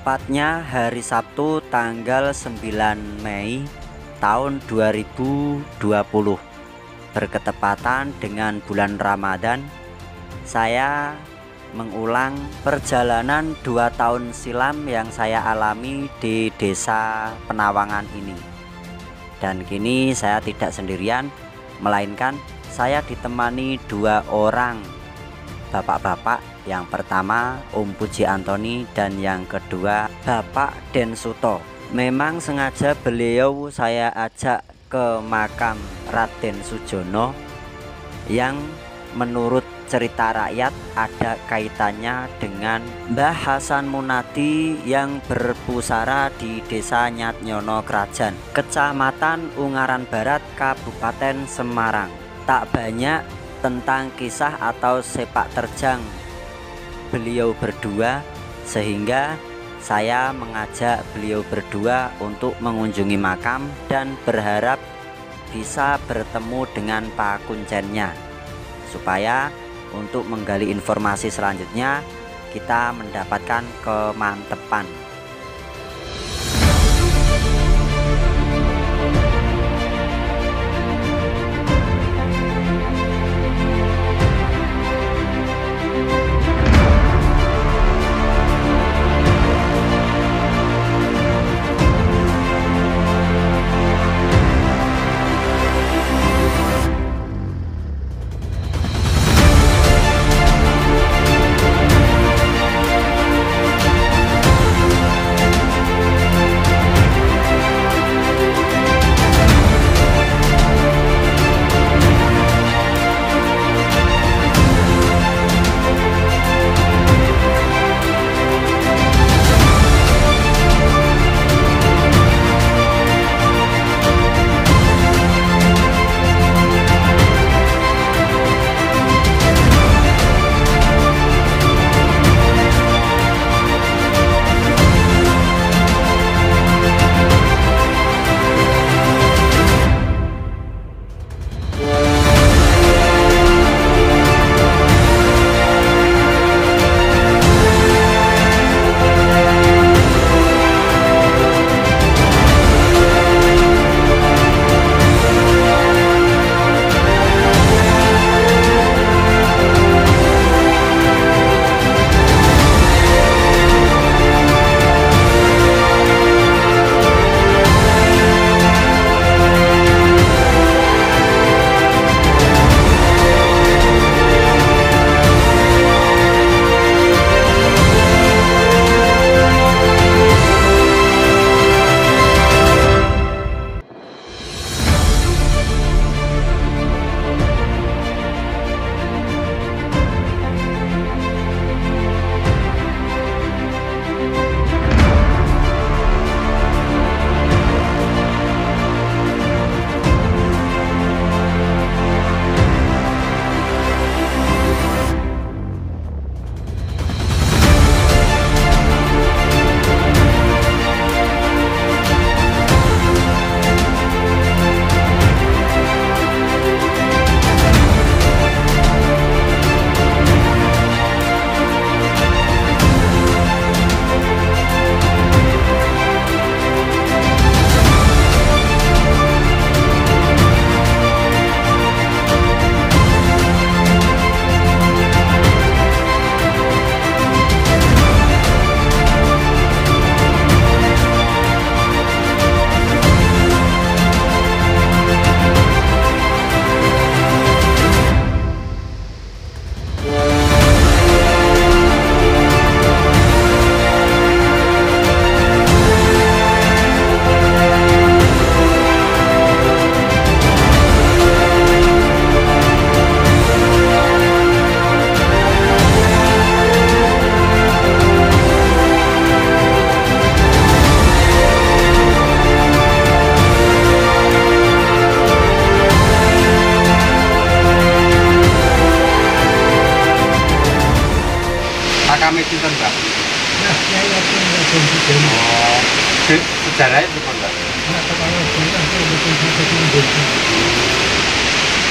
tepatnya hari Sabtu tanggal 9 Mei tahun 2020, berketepatan dengan bulan Ramadan. Saya mengulang perjalanan 2 tahun silam yang saya alami di desa Penawangan ini. Dan kini saya tidak sendirian, melainkan saya ditemani 2 orang bapak-bapak. Yang pertama Om Puji Antoni dan yang kedua Bapak Den Suto. Memang sengaja beliau saya ajak ke makam Raden Sujono yang menurut cerita rakyat ada kaitannya dengan Mbah Hasan Munadi yang berpusara di desa Nyatnyono Krajan, Kecamatan Ungaran Barat, Kabupaten Semarang. Tak banyak tentang kisah atau sepak terjang beliau berdua, sehingga saya mengajak beliau berdua untuk mengunjungi makam dan berharap bisa bertemu dengan Pak Kuncennya, supaya untuk menggali informasi selanjutnya kita mendapatkan kemantepan. Makame sinten, Mbak? Nah, saya yakin Raden Sujono. Oh, sejarahnya pripun, Mbak? Nah, kepala desa itu betul satu desa.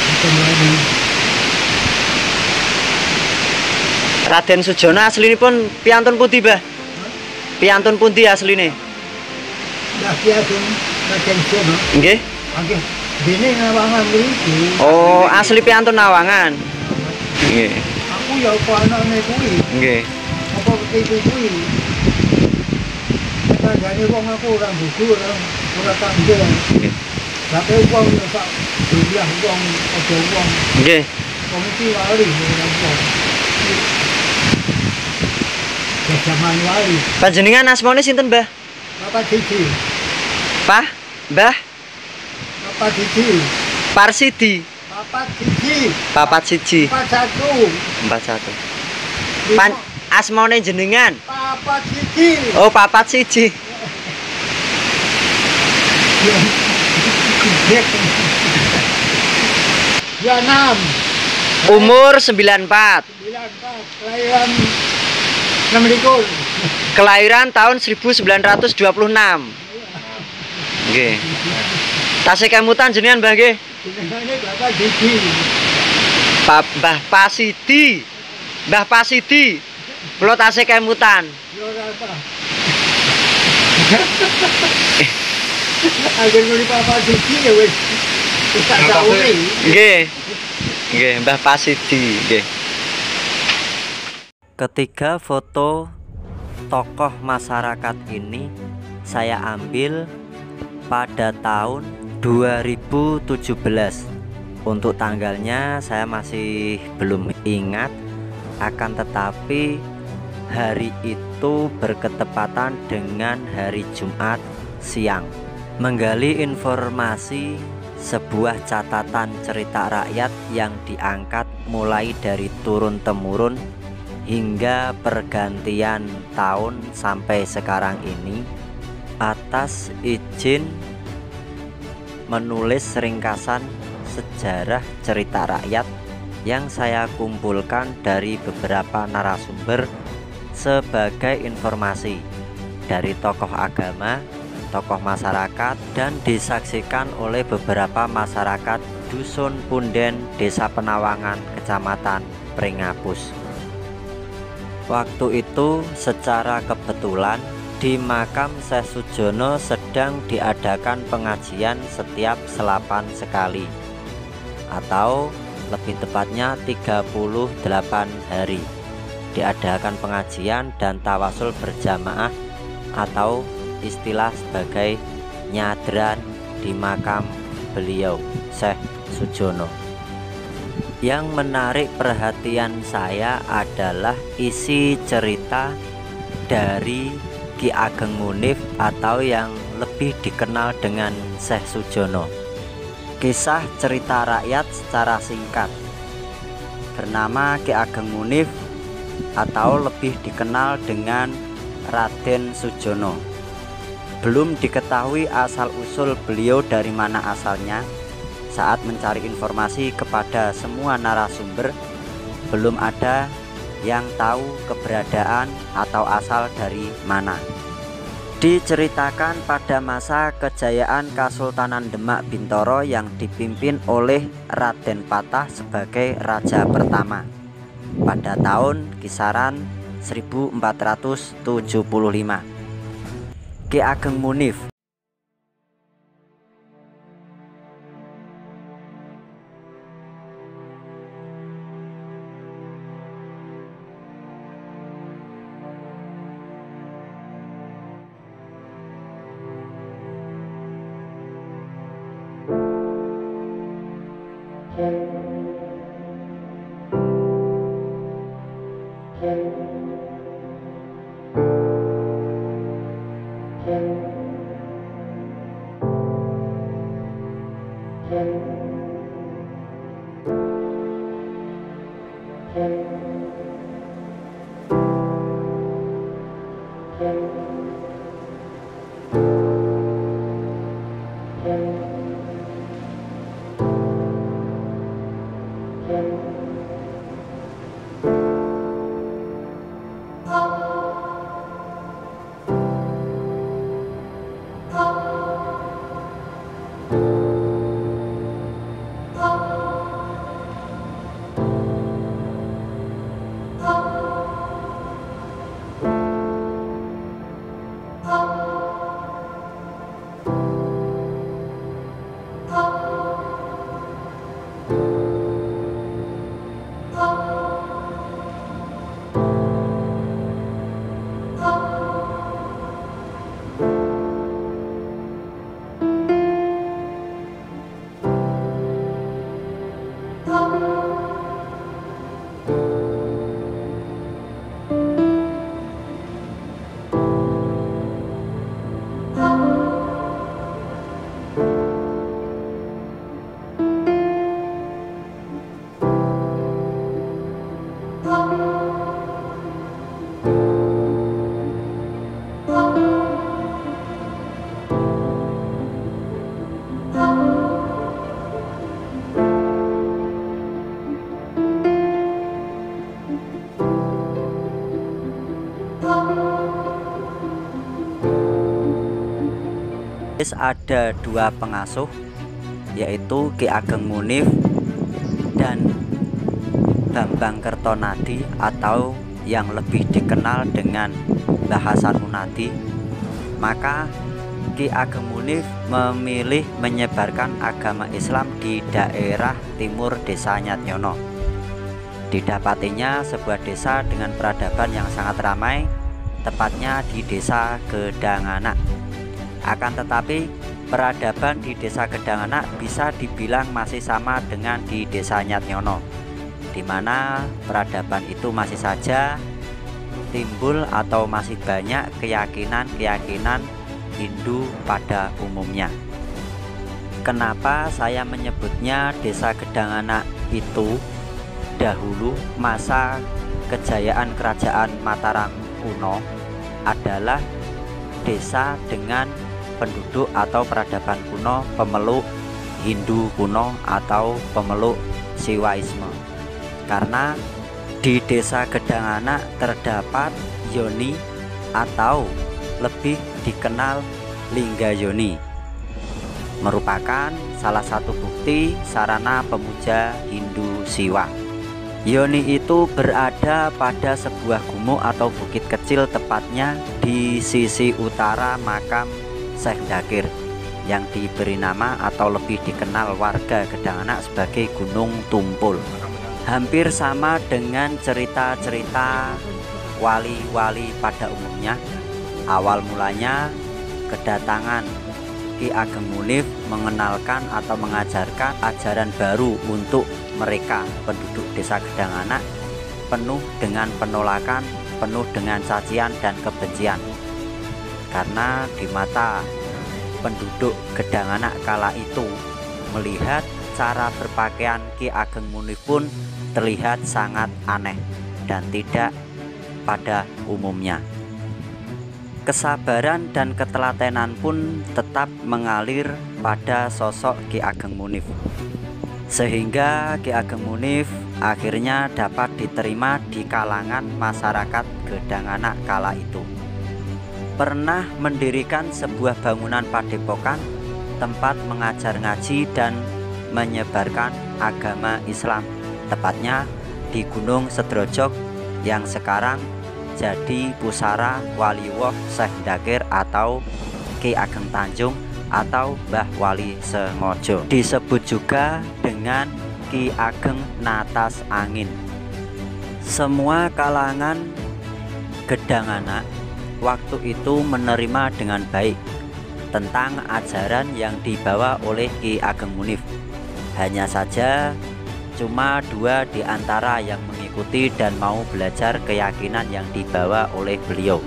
Itu lagi. Raden Sujono aslinipun piantun pundi, Mbah? Piantun pundi asline? Dah piantun Raden Sono. Nggih. Nggih. Dene Nawangan mriki. Oh, asli piantun Nawangan. Nggih. Aku ya apa anake kuwi. Nggih. Apa ibu kuwi. Tanggane wong aku ora buku ora tanggel. Nggih. Tapi wong sak jumlah wong ada wong. Nggih. Wong iki wali ora wong. Zaman wali. Panjenengan asmane sinten, Mbah? Bapak Didi. Pak? Mbah? Bapak Didi. Parsidi. Bapak Didi. Papat siji. 41. 41. Pan asmane jenengan? Bapak Didi. Oh, papat siji. Ya 6. Umur 94. 94. Kelahiran 6 Kelahiran tahun 1926. Nggih. Tasih kemutan jenengan, Mbah nggih? Jenengane Bapak Didi. Mbah Pasidi. Mbah Pasidi. Kula tasih kemutan. Ya ora apa. Agen nuli Bapak Didi ya wis tak taune. Nggih. Nggih, Mbah Pasidi, nggih. Ketiga foto tokoh masyarakat ini saya ambil pada tahun 2017. Untuk tanggalnya saya masih belum ingat, akan tetapi hari itu berketepatan dengan hari Jumat siang. Menggali informasi sebuah catatan cerita rakyat yang diangkat mulai dari turun-temurun hingga pergantian tahun sampai sekarang ini, atas izin menulis ringkasan sejarah cerita rakyat yang saya kumpulkan dari beberapa narasumber sebagai informasi dari tokoh agama, tokoh masyarakat, dan disaksikan oleh beberapa masyarakat Dusun Punden, Desa Penawangan, Kecamatan Pringapus. Waktu itu secara kebetulan di makam Syekh Sujono sedang diadakan pengajian setiap 8 sekali, atau lebih tepatnya 38 hari diadakan pengajian dan tawasul berjamaah, atau istilah sebagai nyadran di makam beliau Syekh Sujono. Yang menarik perhatian saya adalah isi cerita dari Ki Ageng Munif atau yang lebih dikenal dengan Syekh Sujono. Kisah cerita rakyat secara singkat bernama Ki Ageng Munif atau lebih dikenal dengan Raden Sujono. Belum diketahui asal-usul beliau dari mana asalnya. Saat mencari informasi kepada semua narasumber, belum ada yang tahu keberadaan atau asal dari mana. Diceritakan pada masa kejayaan Kesultanan Demak Bintoro yang dipimpin oleh Raden Patah sebagai raja pertama pada tahun kisaran 1475. Ki Ageng Munif Ada dua pengasuh, yaitu Ki Ageng Munif dan Bambang Kertonadi atau yang lebih dikenal dengan Mbah Hasan Munadi. Maka Ki Ageng Munif memilih menyebarkan agama Islam di daerah timur desa Nyatnyono. Didapatinya sebuah desa dengan peradaban yang sangat ramai, tepatnya di desa Gedanganak. Akan tetapi peradaban di desa Gedanganak bisa dibilang masih sama dengan di desa Nyatnyono, di mana peradaban itu masih saja timbul atau masih banyak keyakinan-keyakinan Hindu pada umumnya. Kenapa saya menyebutnya desa Gedanganak itu? Dahulu masa kejayaan kerajaan Mataram kuno adalah desa dengan penduduk atau peradaban kuno pemeluk Hindu kuno atau pemeluk Siwaisme. Karena di desa Gedanganak terdapat yoni atau lebih dikenal Lingga Yoni, merupakan salah satu bukti sarana pemuja Hindu Siwa. Yoni itu berada pada sebuah gumuk atau bukit kecil, tepatnya di sisi utara makam Syekh Dzakir yang diberi nama atau lebih dikenal warga Gedanganak sebagai Gunung Tumpul. Hampir sama dengan cerita-cerita wali-wali pada umumnya. Awal mulanya kedatangan Ki Ageng Munif mengenalkan atau mengajarkan ajaran baru untuk mereka penduduk desa Gedanganak, penuh dengan penolakan, penuh dengan cacian dan kebencian. Karena di mata penduduk Gedanganak kala itu, melihat cara berpakaian Ki Ageng Munif pun terlihat sangat aneh dan tidak pada umumnya. Kesabaran dan ketelatenan pun tetap mengalir pada sosok Ki Ageng Munif, sehingga Ki Ageng Munif akhirnya dapat diterima di kalangan masyarakat Gedanganak kala itu. Pernah mendirikan sebuah bangunan padepokan, tempat mengajar ngaji dan menyebarkan agama Islam, tepatnya di Gunung Sedrojok yang sekarang jadi pusara Waliwoh Syekh Dzakir atau Ki Ageng Tanjung atau Mbah Wali Sengojo. Disebut juga dengan Ki Ageng Natas Angin. Semua kalangan Gedanganak waktu itu menerima dengan baik tentang ajaran yang dibawa oleh Ki Ageng Munif. Hanya saja cuma dua di antara yang mengikuti dan mau belajar keyakinan yang dibawa oleh beliau.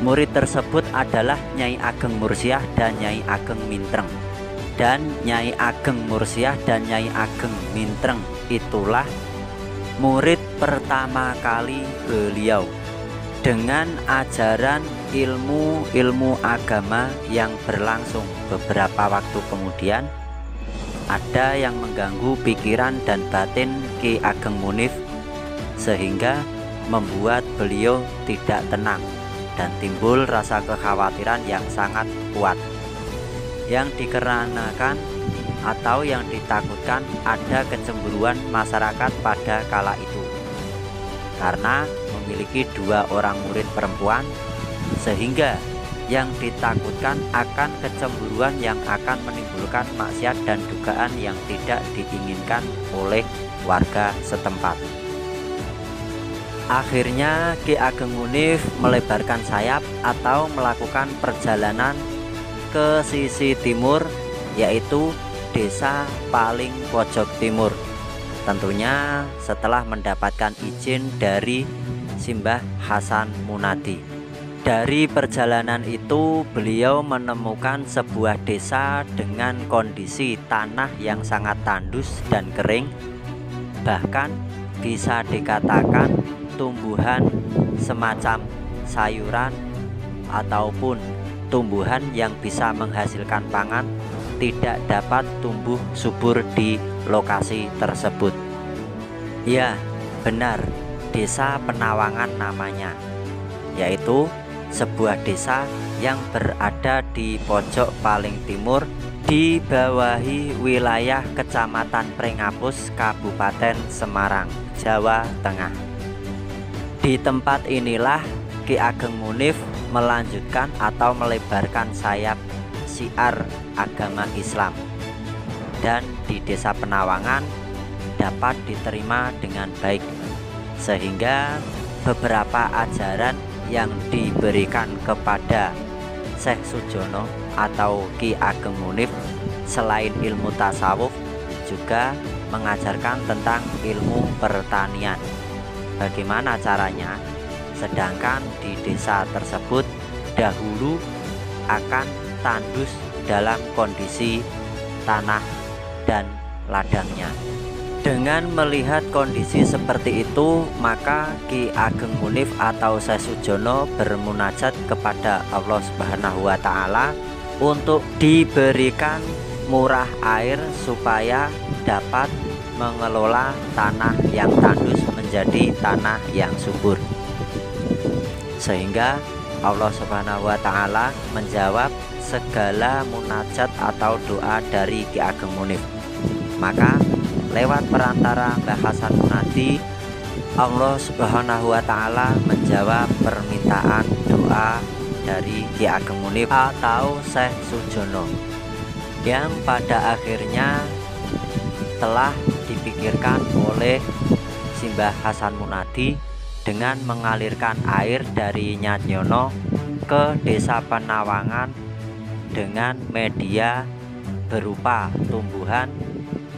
Murid tersebut adalah Nyai Ageng Mursiah dan Nyai Ageng Mintreng. Dan Nyai Ageng Mursiah dan Nyai Ageng Mintreng itulah murid pertama kali beliau dengan ajaran ilmu agama yang berlangsung beberapa waktu kemudian. Ada yang mengganggu pikiran dan batin Ki Ageng Munif sehingga membuat beliau tidak tenang dan timbul rasa kekhawatiran yang sangat kuat, yang dikarenakan atau yang ditakutkan ada kecemburuan masyarakat pada kala itu karena memiliki dua orang murid perempuan, sehingga yang ditakutkan akan kecemburuan yang akan menimbulkan maksiat dan dugaan yang tidak diinginkan oleh warga setempat. Akhirnya Ki Ageng Munif melebarkan sayap atau melakukan perjalanan ke sisi timur, yaitu desa paling pojok timur. Tentunya setelah mendapatkan izin dari Simbah Hasan Munadi. Dari perjalanan itu beliau menemukan sebuah desa dengan kondisi tanah yang sangat tandus dan kering. Bahkan bisa dikatakan tumbuhan semacam sayuran ataupun tumbuhan yang bisa menghasilkan pangan tidak dapat tumbuh subur di lokasi tersebut. Ya, benar, desa Penawangan namanya, yaitu sebuah desa yang berada di pojok paling timur di bawahi wilayah Kecamatan Prengapus, Kabupaten Semarang, Jawa Tengah. Di tempat inilah Ki Ageng Munif melanjutkan atau melebarkan sayap syiar agama Islam, dan di Desa Penawangan dapat diterima dengan baik, sehingga beberapa ajaran yang diberikan kepada Syekh Sujono atau Ki Ageng Munif selain ilmu tasawuf juga mengajarkan tentang ilmu pertanian. Bagaimana caranya? Sedangkan di desa tersebut dahulu akan tandus dalam kondisi tanah dan ladangnya. Dengan melihat kondisi seperti itu, maka Ki Ageng Munif atau Syekh Sujono bermunajat kepada Allah Subhanahu wa Ta'ala untuk diberikan murah air supaya dapat mengelola tanah yang tandus menjadi tanah yang subur. Sehingga Allah Subhanahu wa Ta'ala menjawab segala munajat atau doa dari Ki Ageng Munif. Maka lewat perantara Mbah Hasan Munadi, Allah Subhanahu wa Ta'ala menjawab permintaan doa dari Ki Ageng Munif atau Syekh Sujono, yang pada akhirnya telah dipikirkan oleh Simbah Hasan Munadi dengan mengalirkan air dari Nyadnyono ke Desa Penawangan dengan media berupa tumbuhan,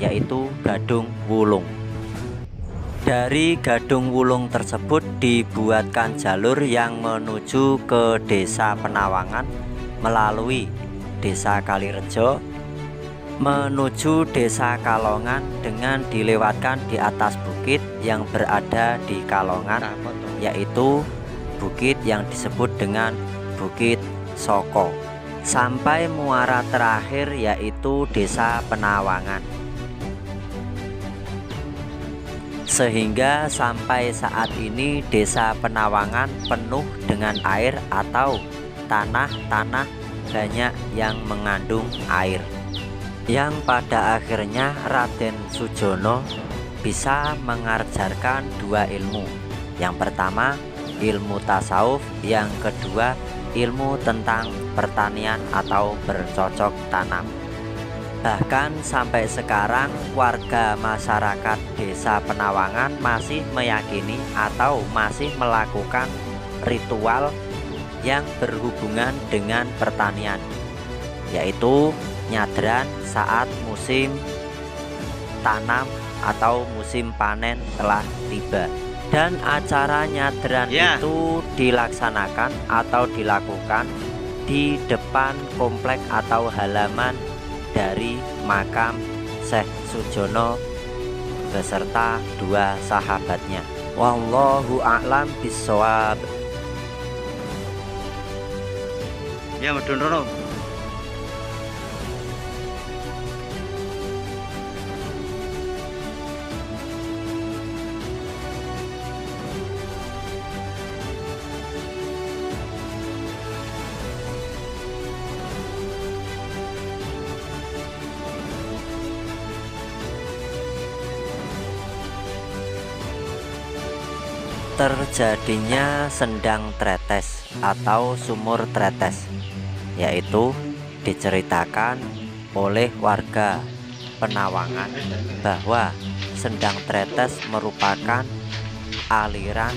yaitu gadung wulung. Dari gadung wulung tersebut dibuatkan jalur yang menuju ke Desa Penawangan melalui Desa Kalirejo menuju Desa Kalongan dengan dilewatkan di atas bukit yang berada di Kalongan, yaitu bukit yang disebut dengan Bukit Soko, sampai muara terakhir yaitu Desa Penawangan. Sehingga sampai saat ini Desa Penawangan penuh dengan air atau tanah-tanah banyak yang mengandung air, yang pada akhirnya Raden Sujono bisa mengajarkan dua ilmu. Yang pertama ilmu tasawuf, yang kedua ilmu tentang pertanian atau bercocok tanam. Bahkan sampai sekarang warga masyarakat Desa Penawangan masih meyakini atau masih melakukan ritual yang berhubungan dengan pertanian, yaitu nyadran saat musim tanam atau musim panen telah tiba. Dan acara nyadran itu dilaksanakan atau dilakukan di depan komplek atau halaman dari makam Syekh Sujono beserta dua sahabatnya. Wallahu a'lam bishawab. Ya medun rono. Terjadinya sendang tretes atau sumur tretes, yaitu diceritakan oleh warga Penawangan bahwa sendang tretes merupakan aliran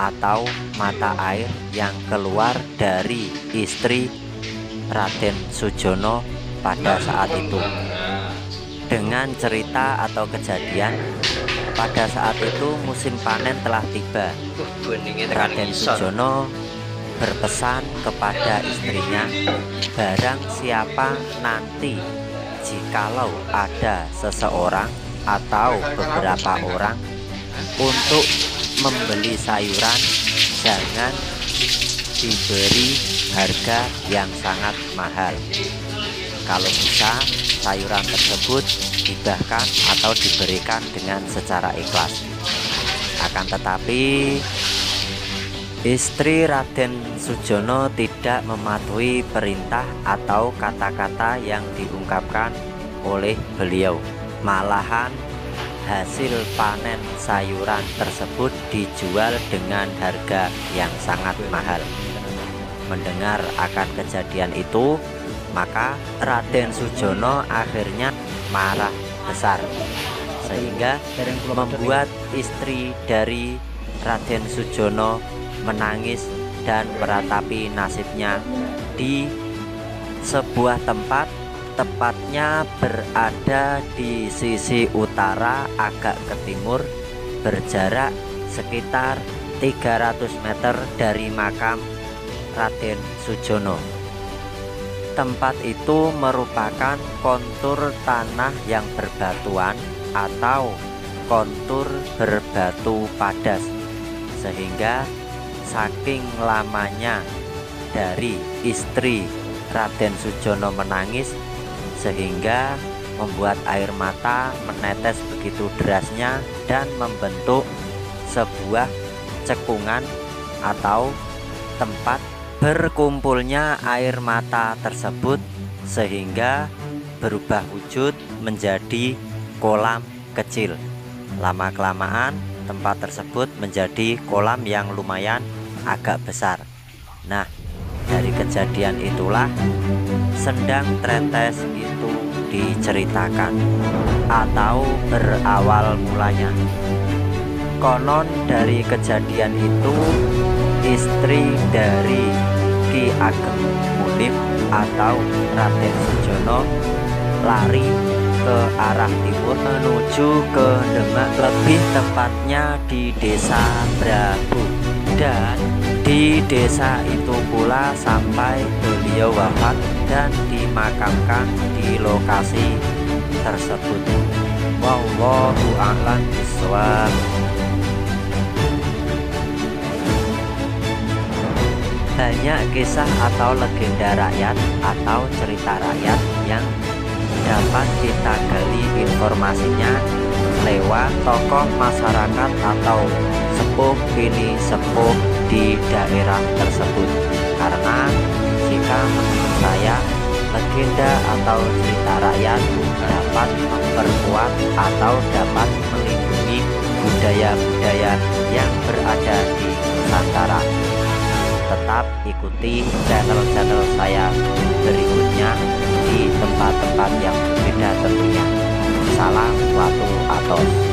atau mata air yang keluar dari istri Raden Sujono pada saat itu. Dengan cerita atau kejadian, pada saat itu musim panen telah tiba. Raden Sujono berpesan kepada istrinya, barang siapa nanti jikalau ada seseorang atau beberapa orang untuk membeli sayuran, jangan diberi harga yang sangat mahal. Kalau bisa sayuran tersebut dihibahkan atau diberikan dengan secara ikhlas. Akan tetapi istri Raden Sujono tidak mematuhi perintah atau kata-kata yang diungkapkan oleh beliau. Malahan hasil panen sayuran tersebut dijual dengan harga yang sangat mahal. Mendengar akan kejadian itu, maka Raden Sujono akhirnya marah besar, sehingga membuat istri dari Raden Sujono menangis dan meratapi nasibnya di sebuah tempat, tepatnya berada di sisi utara agak ke timur, berjarak sekitar 300 meter dari makam Raden Sujono. Tempat itu merupakan kontur tanah yang berbatuan atau kontur berbatu padas, sehingga saking lamanya dari istri Raden Sujono menangis, sehingga membuat air mata menetes begitu derasnya dan membentuk sebuah cekungan atau tempat berkumpulnya air mata tersebut, sehingga berubah wujud menjadi kolam kecil. Lama-kelamaan tempat tersebut menjadi kolam yang lumayan agak besar. Nah, dari kejadian itulah Sendang Tretes itu diceritakan atau berawal mulanya. Konon dari kejadian itu, istri dari Ki Ageng Munif atau Raden Sujono lari ke arah timur menuju ke Demak, lebih tepatnya di Desa Brabu, dan di desa itu pula sampai beliau wafat dan dimakamkan di lokasi tersebut. Wallahu a'lam bishawab. Banyak kisah atau legenda rakyat atau cerita rakyat yang dapat kita gali informasinya lewat tokoh masyarakat atau sepuh bini sepuh di daerah tersebut. Karena jika menurut saya, legenda atau cerita rakyat dapat memperkuat atau dapat melindungi budaya-budaya yang berada di Nusantara. Tetap ikuti channel-channel saya berikutnya di tempat-tempat yang berbeda tentunya. Salam Watu Atos.